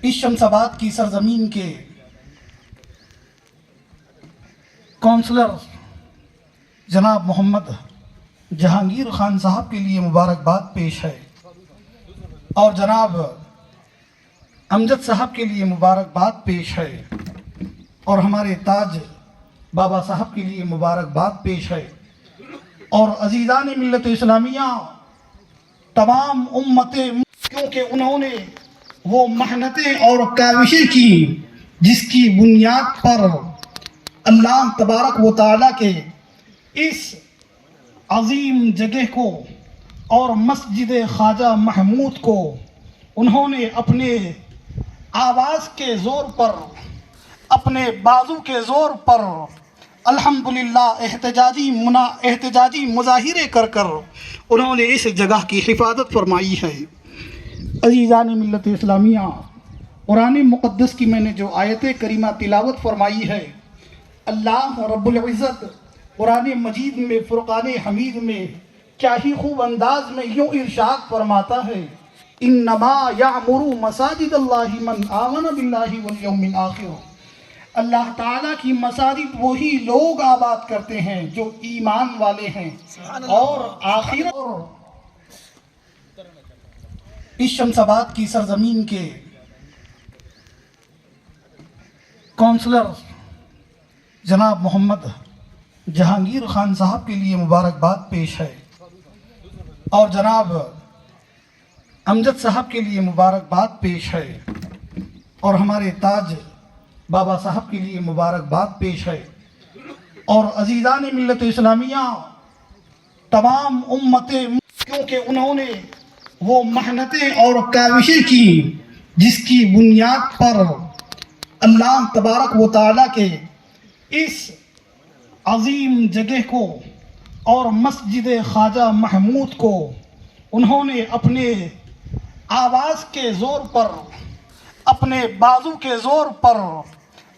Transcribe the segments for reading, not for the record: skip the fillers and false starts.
اس شمس آباد کی سرزمین کے کونسلر جناب محمد جہانگیر خان صاحب کے لیے مبارکباد پیش ہے اور جناب امجد صاحب کے لیے مبارکباد پیش ہے اور ہمارے تاج بابا صاحب کے لیے مبارکباد پیش ہے اور عزیزان ملت اسلامیہ تمام امتیں، کیونکہ انہوں نے وہ محنتیں اور کاوشیں کی جس کی بنیاد پر اللہ تبارک و تعالیٰ کے اس عظیم جگہ کو اور مسجد خواجہ محمود کو انہوں نے اپنے آواز کے زور پر، اپنے بازو کے زور پر الحمدللہ احتجاجی مظاہرے کر انہوں نے اس جگہ کی حفاظت فرمائی ہے۔ عزیزان ملت اسلامیہ، قرآن مقدس کی میں نے جو آیت کریمہ تلاوت فرمائی ہے، اللہ رب العزت قرآن مجید میں فرقان حمید میں کیا ہی خوب انداز میں یوں ارشاد فرماتا ہے، انما یعمر مساجد اللہ من آمن باللہ والیوم الآخر۔ اللہ تعالیٰ کی مساجد وہی لوگ آباد کرتے ہیں جو ایمان والے ہیں اور آخرت۔ اس شمس آباد کی سرزمین کے کونسلر جناب محمد جہانگیر خان صاحب کے لیے مبارکباد پیش ہے اور جناب امجد صاحب کے لیے مبارکباد پیش ہے اور ہمارے تاج بابا صاحب کے لیے مبارکباد پیش ہے اور عزیزان ملت اسلامیہ تمام امتیں، کیونکہ انہوں نے وہ محنتیں اور کاوشیں کی جس کی بنیاد پر اللہ تبارک و تعالیٰ کے اس عظیم جگہ کو اور مسجد خواجہ محمود کو انہوں نے اپنے آواز کے زور پر، اپنے بازو کے زور پر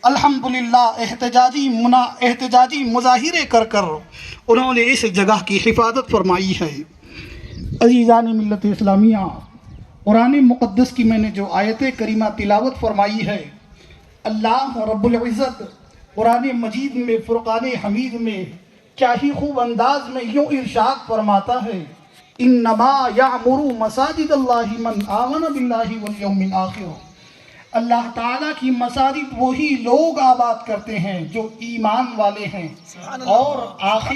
الحمدللہ احتجاجی مظاہرے کر انہوں نے اس جگہ کی حفاظت فرمائی ہے۔ عزیزان ملت اسلامیہ، قرآن مقدس کی میں نے جو آیت کریمہ تلاوت فرمائی ہے، اللہ رب العزت قرآن مجید میں فرقان حمید میں کیا ہی خوب انداز میں یوں ارشاد فرماتا ہے، انما یعمر مساجد اللہ من آمن باللہ والیوم الآخر۔ اللہ تعالیٰ کی مساجد وہی لوگ آباد کرتے ہیں جو ایمان والے ہیں اور آخر